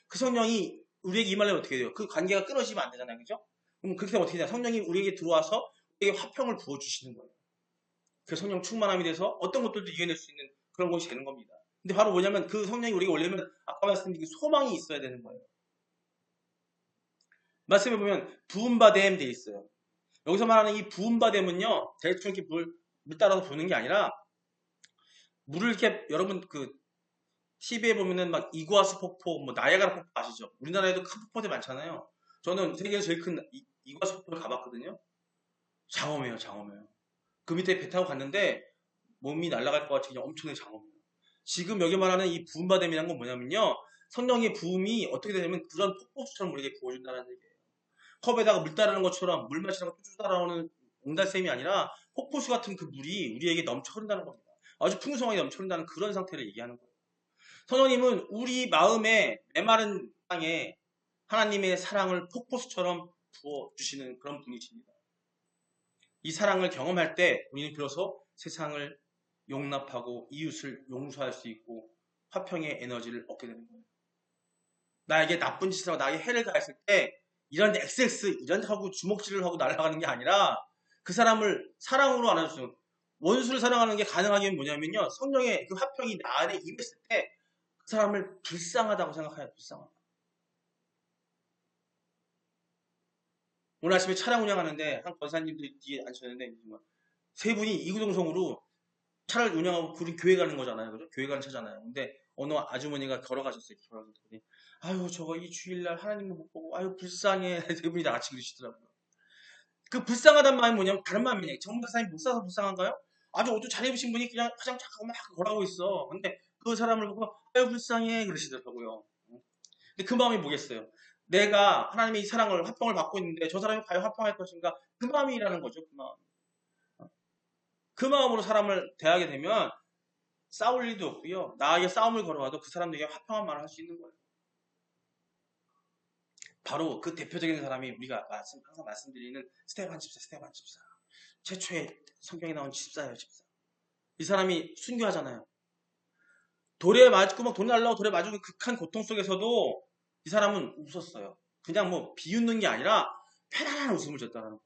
그 성령이 우리에게 임하려면 어떻게 돼요? 그 관계가 끊어지면 안 되잖아요. 그죠? 그럼 그렇게 되면 어떻게 되냐? 성령이 우리에게 들어와서 우리에게 화평을 부어주시는 거예요. 그 성령 충만함이 돼서 어떤 것들도 이겨낼 수 있는 그런 것이 되는 겁니다. 근데 바로 뭐냐면 그 성령이 우리에게 오려면 아까 말씀드린 그 소망이 있어야 되는 거예요. 말씀해 보면 부음바됨 돼 있어요. 여기서 말하는 이 부음바됨은요, 대충 이렇게 물 따라서 부는 게 아니라 물을 이렇게 여러분 그 TV에 보면은 막 이구아수 폭포, 뭐 나야가라 폭포 아시죠? 우리나라에도 큰 폭포들 많잖아요. 저는 세계에서 제일 큰 이구아수 폭포를 가봤거든요. 장엄해요, 장엄해요. 그 밑에 배 타고 갔는데 몸이 날아갈 것 같이 그냥 엄청나게 장엄해요. 지금 여기 말하는 이 부음바됨이라는 건 뭐냐면요, 성령의 부음이 어떻게 되냐면 그런 폭포수처럼 우리에게 부어준다는 얘기예요. 컵에다가 물 따르는 것처럼 물 마시다가 쭈쭈 따라오는 옹달샘이 아니라 폭포수 같은 그 물이 우리에게 넘쳐 흐른다는 겁니다. 아주 풍성하게 넘쳐 흐른다는 그런 상태를 얘기하는 거예요. 성령님은 우리 마음에 메마른 땅에 하나님의 사랑을 폭포수처럼 부어주시는 그런 분이십니다. 이 사랑을 경험할 때 우리는 비로소 세상을 용납하고 이웃을 용서할 수 있고 화평의 에너지를 얻게 되는 거예요. 나에게 나쁜 짓을 하고 나에게 해를 가했을 때 이런 XX 이런 하고 주먹질을 하고 날아가는 게 아니라 그 사람을 사랑으로 안아주는, 원수를 사랑하는 게 가능하게 뭐냐면요, 성령의 그 화평이 나 안에 임했을 때 그 사람을 불쌍하다고 생각해요. 불쌍하다. 오늘 아침에 차량 운행하는데 한 권사님들이 뒤에 앉으셨는데 세 분이 이구동성으로 차를 운영하고 우리 교회 가는 거잖아요. 그죠? 교회 가는 차잖아요. 근데 어느 아주머니가 걸어가셨어요. 걸어가셨더니 아유 저거 이 주일날 하나님을 못 보고 아유 불쌍해. 세 분이 다 같이 그러시더라고요. 그 불쌍하다는 마음이 뭐냐면 다른 마음이에요. 정말 사람이 못 살아서 불쌍한가요? 아주 옷도 잘 입으신 분이 그냥 화장 착 하고 막 걸어가고 있어. 근데 그 사람을 보고 아유 불쌍해 그러시더라고요. 근데 그 마음이 뭐겠어요? 내가 하나님의 이 사랑을 화평을 받고 있는데 저 사람이 과연 화평할 것인가? 그 마음이라는 거죠. 그 마음. 그 마음으로 사람을 대하게 되면 싸울 일도 없고요. 나에게 싸움을 걸어와도 그 사람에게 화평한 말을 할 수 있는 거예요. 바로 그 대표적인 사람이 우리가 항상 말씀드리는 스테반 집사, 스테반 집사. 최초의 성경에 나온 집사예요, 집사. 이 사람이 순교하잖아요. 돌에 맞고 막 돌 날라고 돌에 맞고 극한 고통 속에서도 이 사람은 웃었어요. 그냥 뭐 비웃는 게 아니라 편안한 웃음을 줬다는 거예요.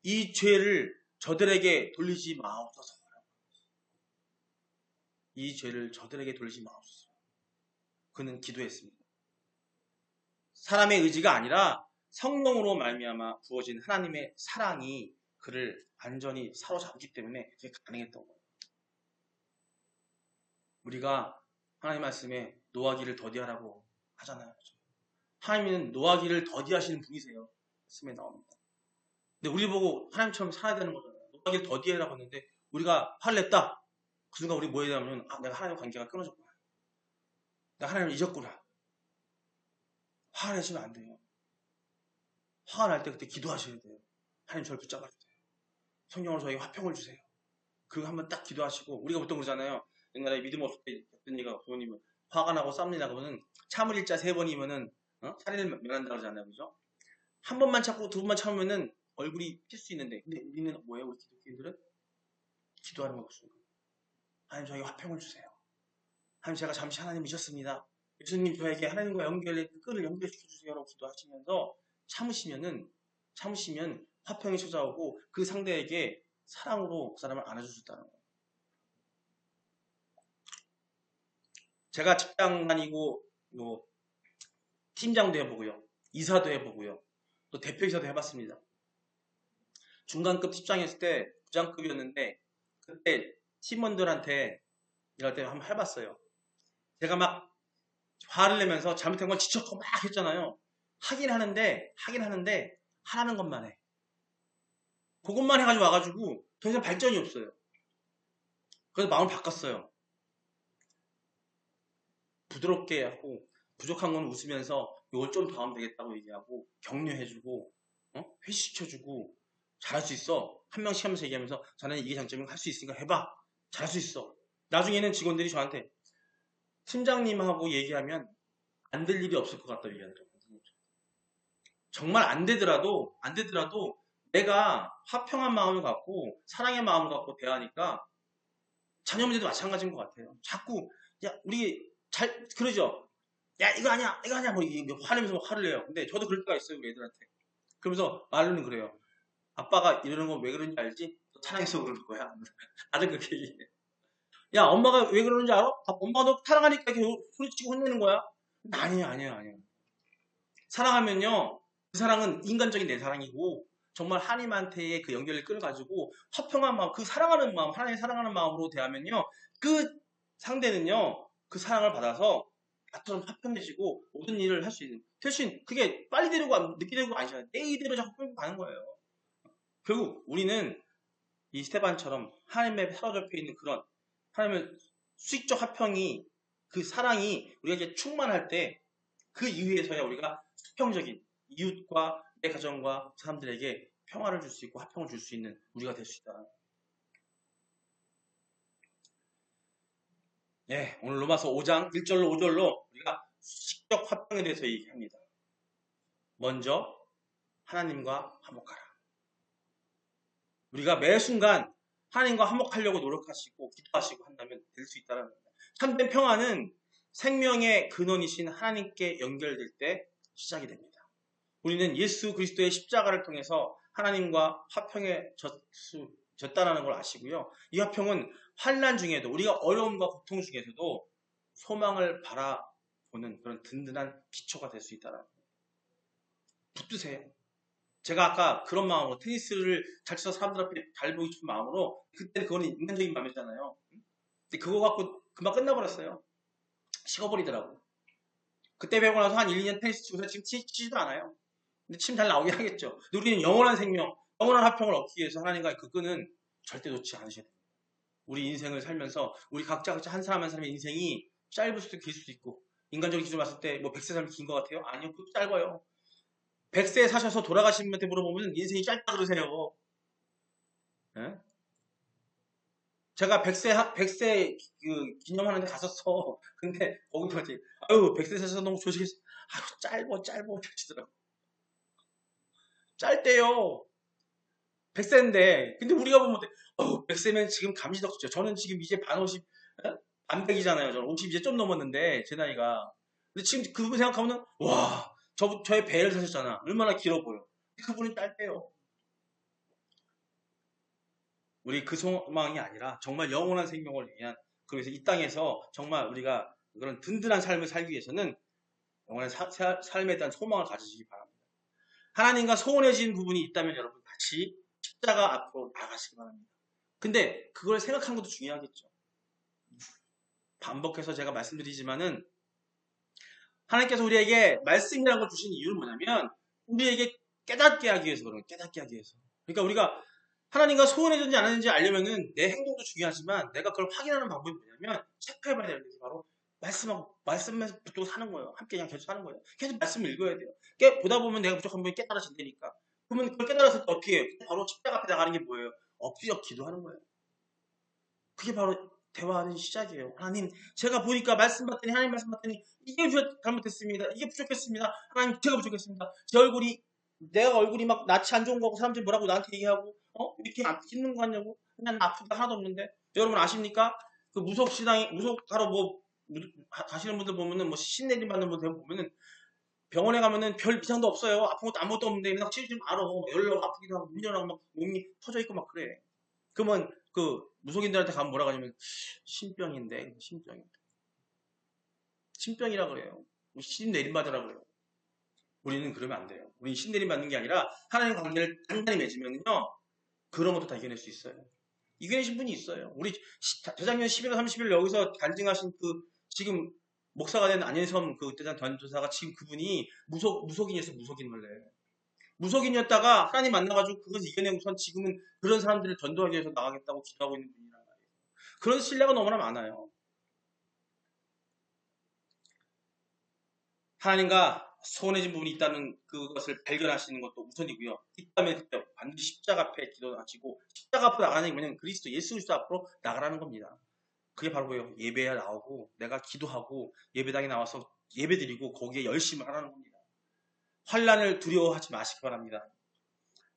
이 죄를 저들에게 돌리지 마옵소서. 이 죄를 저들에게 돌리지 마옵소서. 그는 기도했습니다. 사람의 의지가 아니라 성령으로 말미암아 부어진 하나님의 사랑이 그를 완전히 사로잡기 때문에 그게 가능했던 거예요. 우리가 하나님 말씀에 노하기를 더디하라고 하잖아요. 하나님은 노하기를 더디하시는 분이세요. 말씀에 나옵니다. 근데 우리 보고 하나님처럼 살아야 되는 거잖아요. 노하기를 더디하라고 했는데 우리가 화를 냈다. 그 순간 우리 뭐 해야 되냐면 내가 하나님과 관계가 끊어졌구나. 내가 하나님을 잊었구나. 화를 내시면 안 돼요. 화가 날 때 그때 기도하셔야 돼요. 하나님 저를 붙잡아야 돼요. 성령으로 저에게 화평을 주세요. 그거 한번 딱 기도하시고 우리가 보통 그러잖아요. 옛날에 믿음 없을 때 했던 얘기가 부모님은 화가 나고 쌈이 나고는 참을 일자 3번이면은 살인을 면한다고 그러잖아요. 그죠? 한 번만 참고 2번만 참으면은 얼굴이 필 수 있는데 근데 우리는 뭐예요? 우리 기독교인들은 기도하는 거 없습니다. 하나님 저에게 화평을 주세요. 하나님 제가 잠시 하나님 잊었습니다. 예수님 저에게 하나님과 연결해 끈을 연결시켜주세요라고 기도하시면서 참으시면 화평이 찾아오고 그 상대에게 사랑으로 그 사람을 안아줄 수 있다는 거예요. 제가 직장 다니고 뭐 팀장도 해보고요. 이사도 해보고요. 또 대표이사도 해봤습니다. 중간급 팀장이었을 때 부장급이었는데 그때 팀원들한테 일할 때 한번 해봤어요. 제가 막 화를 내면서 잘못한 건 지적하고 막 했잖아요. 하긴 하는데 하라는 것만 해. 그것만 해가지고 와가지고 더 이상 발전이 없어요. 그래서 마음을 바꿨어요. 부드럽게 하고 부족한 건 웃으면서 이걸 좀 더 하면 되겠다고 얘기하고 격려해주고 회시시켜주고 잘할 수 있어. 한 명씩 하면서 얘기하면서 자네는 이게 장점이고 할 수 있으니까 해봐. 잘할 수 있어. 나중에는 직원들이 저한테 팀장님하고 얘기하면 안 될 일이 없을 것 같다고 얘기하더라고요. 정말 안 되더라도 내가 화평한 마음을 갖고 사랑의 마음을 갖고 대하니까 자녀 문제도 마찬가지인 것 같아요. 자꾸 야 우리 잘 그러죠. 야 이거 아니야 뭐 화내면서 화를 내요. 근데 저도 그럴 때가 있어요 우리 애들한테. 그러면서 말로는 그래요. 아빠가 이러는 거 왜 그런지 알지? 사랑해서 그러는 거야. 다들 그렇게 얘기해. 야 엄마가 왜 그러는지 알아? 엄마가 너 사랑하니까 이렇게 소리치고 혼내는 거야. 아니에요. 사랑하면요 그 사랑은 인간적인 내 사랑이고 정말 하나님한테의 그 연결을 끌어가지고 화평한 마음, 그 사랑하는 마음, 하나님 사랑하는 마음으로 대하면요 그 상대는요 그 사랑을 받아서 나처럼 화평해지고 모든 일을 할 수 있는 대신 그게 빨리 되려고 늦게 되려고 아니잖아요. 내 이대로 자꾸 끌고 가는 거예요. 결국 우리는 이 스테반처럼 하나님의 사로잡혀 있는 그런 하나님의 수익적 화평이 그 사랑이 우리가 이제 충만할 때 그 이후에서야 우리가 수평적인 이웃과 내 가정과 사람들에게 평화를 줄 수 있고 화평을 줄 수 있는 우리가 될 수 있다. 예, 오늘 로마서 5장 1절로 5절로 우리가 수식적 화평에 대해서 얘기합니다. 먼저 하나님과 화목하라. 우리가 매 순간 하나님과 화목하려고 노력하시고 기도하시고 한다면 될 수 있다는 겁니다. 참된 평화는 생명의 근원이신 하나님께 연결될 때 시작이 됩니다. 우리는 예수 그리스도의 십자가를 통해서 하나님과 화평에 졌다는 걸 아시고요. 이 화평은 환난 중에도 우리가 어려움과 고통 중에서도 소망을 바라보는 그런 든든한 기초가 될 수 있다는 겁니다. 붙드세요. 제가 아까 그런 마음으로 테니스를 잘 쳐서 사람들 앞에 잘 보이고 싶은 마음으로 그때는 그거는 인간적인 마음이잖아요. 근데 그거 갖고 금방 끝나버렸어요. 식어버리더라고. 그때 배우고 나서 한 1, 2년 테니스 치고서 지금 치지도 않아요. 근데 침 잘 나오긴 하겠죠. 근데 우리는 영원한 생명, 영원한 화평을 얻기 위해서 하나님과의 그 끈은 절대 놓지 않으셔야 됩니다. 우리 인생을 살면서 우리 각자 한 사람 한 사람의 인생이 짧을 수도 길 수도 있고 인간적인 기준으로 봤을 때 뭐 100세 살면 긴 것 같아요? 아니요. 그것도 짧아요. 100세 사셔서 돌아가신 분한테 물어보면 인생이 짧다 그러세요. 네? 제가 100세 그 기념하는 데 갔었어. 근데 거기서 이제 아유 100세 세서 너무 조식했어. 아유 짧어 그러시더라고. 짧대요. 100세인데 근데 우리가 보면 100세면 지금 감지덕지죠. 저는 지금 이제 반 50, 반 100이잖아요. 저는 50 이제 좀 넘었는데 제 나이가. 근데 지금 그분 생각하면 와 저의 배를 사셨잖아. 얼마나 길어 보여. 그분이 짧대요. 우리 그 소망이 아니라 정말 영원한 생명을 위한 그래서 이 땅에서 정말 우리가 그런 든든한 삶을 살기 위해서는 영원한 삶에 대한 소망을 가지시기 바랍니다. 하나님과 소원해진 부분이 있다면 여러분 같이 십자가 앞으로 나아가시기 바랍니다. 근데 그걸 생각하는 것도 중요하겠죠. 반복해서 제가 말씀드리지만은 하나님께서 우리에게 말씀이라는 걸 주신 이유는 뭐냐면 우리에게 깨닫게 하기 위해서 그런 깨닫게 하기 위해서. 그러니까 우리가 하나님과 소원해졌는지 안 했는지 알려면은 내 행동도 중요하지만 내가 그걸 확인하는 방법이 뭐냐면 체크해봐야 되는 게 바로 말씀에서 붙들고 사는 거예요. 함께 그냥 계속 사는 거예요. 계속 말씀을 읽어야 돼요. 보다 보면 내가 무조건 분명히 깨달아진다니까. 그러면 그걸 깨달았을 때 어떻게 해요? 바로 십자가 앞에 나가는 게 뭐예요? 엎드려 기도하는 거예요. 그게 바로 대화하는 시작이에요. 하나님, 제가 보니까 말씀 받더니 하나님 말씀 받더니 이게 잘못됐습니다. 이게 부족했습니다. 하나님, 제가 부족했습니다. 내가 얼굴이 막 낯이 안 좋은 거고 사람들이 뭐라고 나한테 얘기하고 이렇게 안 힘든 거 같냐고? 그냥 아프다 하나도 없는데. 여러분 아십니까? 그 무속하러 가시는 분들 보면은 신내림 받는 분들 보면은 병원에 가면은 별 이상도 없어요. 아픈 것도 아무것도 없는데 맨날 치료좀 알아. 열나고 아프기도 하고 문열하고 막 몸이 터져 있고 막 그래. 그러면 그 무속인들한테 가면 뭐라고 하냐면 신병인데 신병이라 그래요. 신내림 받으라 그래요. 우리는 그러면 안 돼요. 우리는 신내림 받는 게 아니라 하나님 관계를 단단히 맺으면요 그런 것도 다 이겨낼 수 있어요. 이겨내신 분이 있어요. 우리 재작년 11월 30일 여기서 간증하신 그 지금 목사가 된 안현섬 그 대장 전도사가 지금 그분이 무속인이었어. 무속인 원래. 무속인이었다가 하나님 만나가지고 그것을 이겨내고선 지금은 그런 사람들을 전도하기 위해서 나가겠다고 기도하고 있는 분이란 말이에요. 그런 신뢰가 너무나 많아요. 하나님과 소원해진 부분이 있다는 그것을 발견하시는 것도 우선이고요. 있다면 그때 반드시 십자가 앞에 기도하시고 십자가 앞으로 나가는 게 뭐냐면 그리스도 예수 그리스도 앞으로 나가라는 겁니다. 그게 바로 뭐예요? 예배에 나오고 내가 기도하고 예배당에 나와서 예배드리고 거기에 열심히 하라는 겁니다. 환난을 두려워하지 마시기 바랍니다.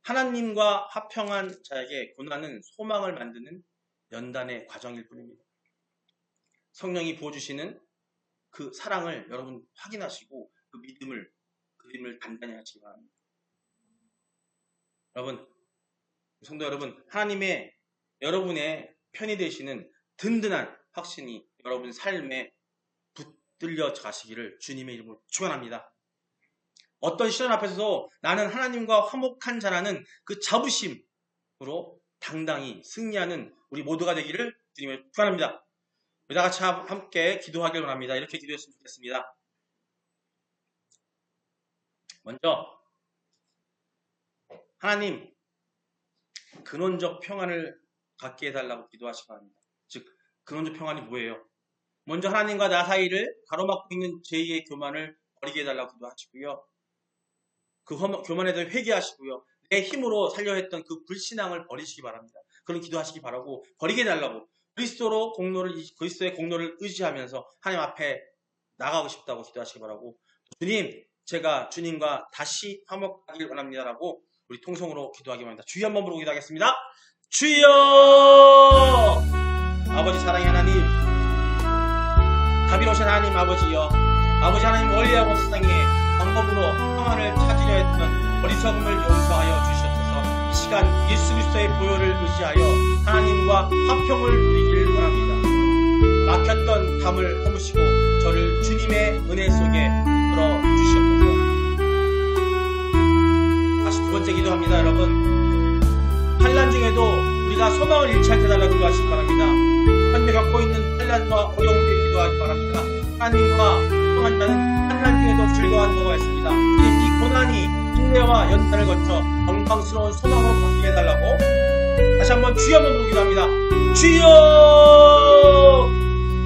하나님과 화평한 자에게 고난은 소망을 만드는 연단의 과정일 뿐입니다. 성령이 부어주시는 그 사랑을 여러분 확인하시고 그 믿음을 단단히 하시기 바랍니다. 여러분, 성도 여러분, 하나님의 여러분의 편이 되시는 든든한 확신이 여러분 삶에 붙들려 가시기를 주님의 이름으로 축원합니다. 어떤 시련 앞에서도 나는 하나님과 화목한 자라는 그 자부심으로 당당히 승리하는 우리 모두가 되기를 주님을 축원합니다. 우리 다 같이 함께 기도하길 원합니다. 이렇게 기도했으면 좋겠습니다. 먼저 하나님 근원적 평안을 갖게 해달라고 기도하시기 바랍니다. 즉 근원적 평안이 뭐예요? 먼저 하나님과 나 사이를 가로막고 있는 제2의 교만을 버리게 해달라고 기도하시고요. 그 교만에 대해 회개하시고요. 내 힘으로 살려 했던 그 불신앙을 버리시기 바랍니다. 그런 기도하시기 바라고 버리게 해달라고 그리스도의 공로를 의지하면서 하나님 앞에 나가고 싶다고 기도하시기 바라고 주님 제가 주님과 다시 화목하길 원합니다라고 우리 통성으로 기도하기 원합니다. 주여 한번 부르고 기도하겠습니다. 주여! 아버지 사랑의 하나님, 자비로우신 하나님 아버지여, 아버지 하나님 원리하고 세상에 방법으로 평안을 찾으려 했던 어리석음을 용서하여 주시옵소서. 이 시간 예수 그리스도의 보혈을 의지하여 하나님과 화평을 누리길 원합니다. 막혔던 담을 허무시고 저를 주님의 은혜 속에 들어 주시옵소서. 다시 두 번째 기도합니다. 여러분, 환난 중에도 우리가 소망을 잃지 않게 달라고 기도하시기 바랍니다. 현재 겪고 있는 환난과 어려움을 기도하기 바랍니다. 하나님과 소통한 자는 환난 중에도 즐거워하는 거가 있습니다. 이 고난이 인내와 연단을 거쳐 영광스러운 소망으로 바뀌게 해달라고 다시 한번 주여 한번 부르기도 합니다. 주여!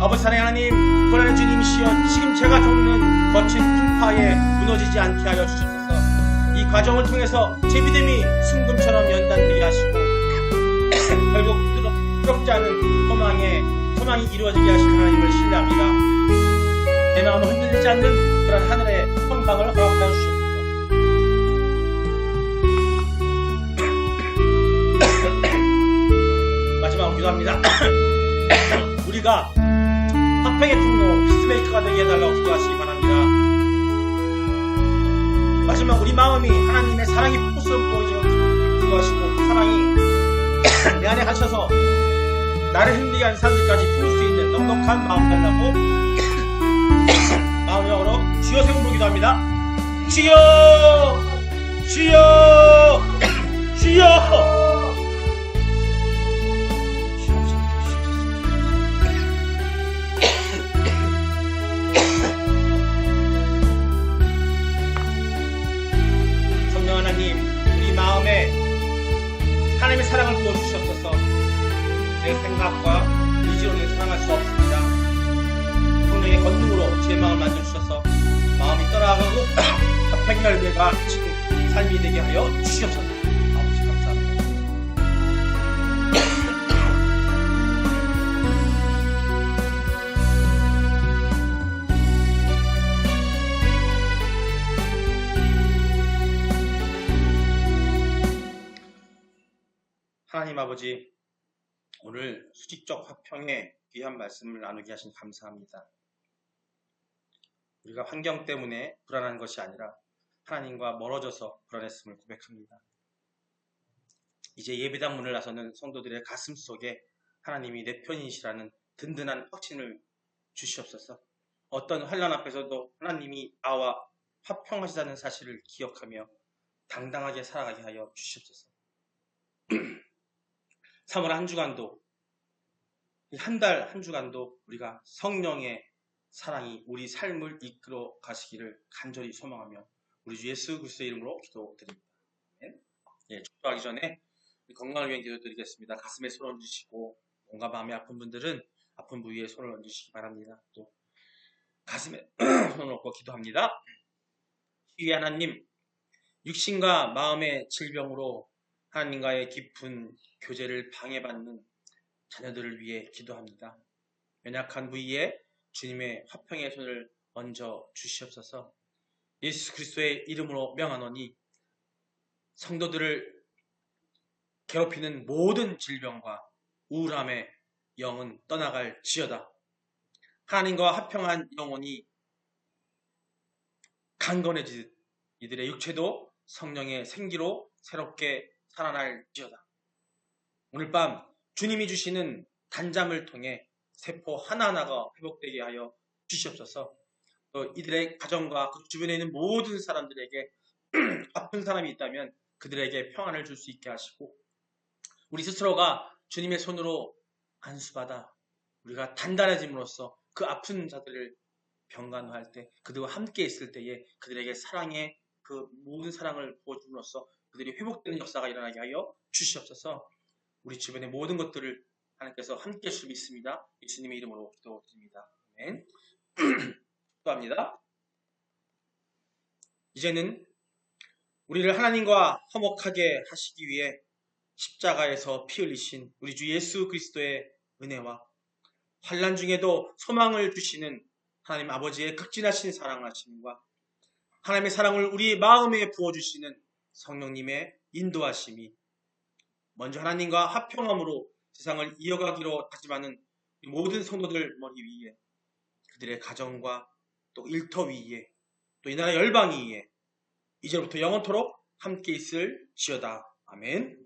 아버지 사랑의 하나님, 고난의 주님이시여, 지금 제가 겪는 거친 풍파에 무너지지 않게 하여 주시옵소서. 이 과정을 통해서 제 믿음이 순금처럼 연단되게 하시고 결국 부끄럽지 않은 소망이 이루어지게 하신 하나님을 신뢰합니다. 내 마음을 흔들리지 않는 그런 하늘의 평강을 허락하여 주십시오. 마지막으로 기도합니다. 우리가 화평의 통로 피스메이커가 되게 해달라고 기도하시기 바랍니다. 마지막 우리 마음이 하나님의 사랑이 폭스로 보이지고 기도하시고 그 사랑이 내 안에 하셔서 나를 힘들게 하는 사람들까지 부을 수 있는 넉넉한 마음 달라고 마음을 열어 주여 세움으로 기도합니다. 주여 주여 주여. 성령 하나님, 우리 마음에 하나님의 사랑을 부어주시옵소서. 내 생각과 의지로는 사랑할 수 없습니다. 성령의 권능으로 제 마음을 만져주셔서 마음이 떠나가고 화평의 열매가 지금 삶이 되게 하여 주시옵소서. 아버지 감사합니다. 하나님 아버지, 오늘 수직적 화평의 귀한 말씀을 나누게 하신 감사합니다. 우리가 환경 때문에 불안한 것이 아니라 하나님과 멀어져서 불안했음을 고백합니다. 이제 예배당 문을 나서는 성도들의 가슴 속에 하나님이 내 편이시라는 든든한 확신을 주시옵소서. 어떤 환난 앞에서도 하나님이 나와 화평하시다는 사실을 기억하며 당당하게 살아가게 하여 주시옵소서. 3월 한 주간도, 한 달 한 주간도 우리가 성령의 사랑이 우리 삶을 이끌어 가시기를 간절히 소망하며 우리 주 예수 그리스도의 이름으로 기도드립니다. 예, 기도하기 전에 건강을 위해 기도드리겠습니다. 가슴에 손을 얹으시고 뭔가 마음이 아픈 분들은 아픈 부위에 손을 얹으시기 바랍니다. 또 가슴에 손을 얹고 기도합니다. 이 하나님, 육신과 마음의 질병으로 하나님과의 깊은 교제를 방해받는 자녀들을 위해 기도합니다. 연약한 부위에 주님의 화평의 손을 얹어 주시옵소서. 예수 그리스도의 이름으로 명하노니 성도들을 괴롭히는 모든 질병과 우울함의 영은 떠나갈지어다. 하나님과 화평한 영혼이 강건해지듯 이들의 육체도 성령의 생기로 새롭게 살아날지어다. 오늘 밤 주님이 주시는 단잠을 통해 세포 하나하나가 회복되게 하여 주시옵소서. 또 이들의 가정과 그 주변에 있는 모든 사람들에게 아픈 사람이 있다면 그들에게 평안을 줄 수 있게 하시고, 우리 스스로가 주님의 손으로 안수받아 우리가 단단해짐으로써 그 아픈 자들을 병간호할 때, 그들과 함께 있을 때에 그들에게 사랑의 그 모든 사랑을 부어줌으로써 그들이 회복되는 역사가 일어나게 하여 주시옵소서. 우리 주변의 모든 것들을 하나님께서 함께 해주실 수 믿습니다. 예수님의 이름으로 기도드립니다. 아멘. 기도합니다. 이제는 우리를 하나님과 화목하게 하시기 위해 십자가에서 피 흘리신 우리 주 예수 그리스도의 은혜와 환난 중에도 소망을 주시는 하나님 아버지의 극진하신 사랑하심과 하나님의 사랑을 우리 마음에 부어주시는 성령님의 인도하심이 먼저 하나님과 화평함으로 세상을 이어가기로 다짐하는 모든 성도들 머리 위에, 그들의 가정과 또 일터 위에, 또 이 나라 열방 위에 이제부터 영원토록 함께 있을지어다. 아멘.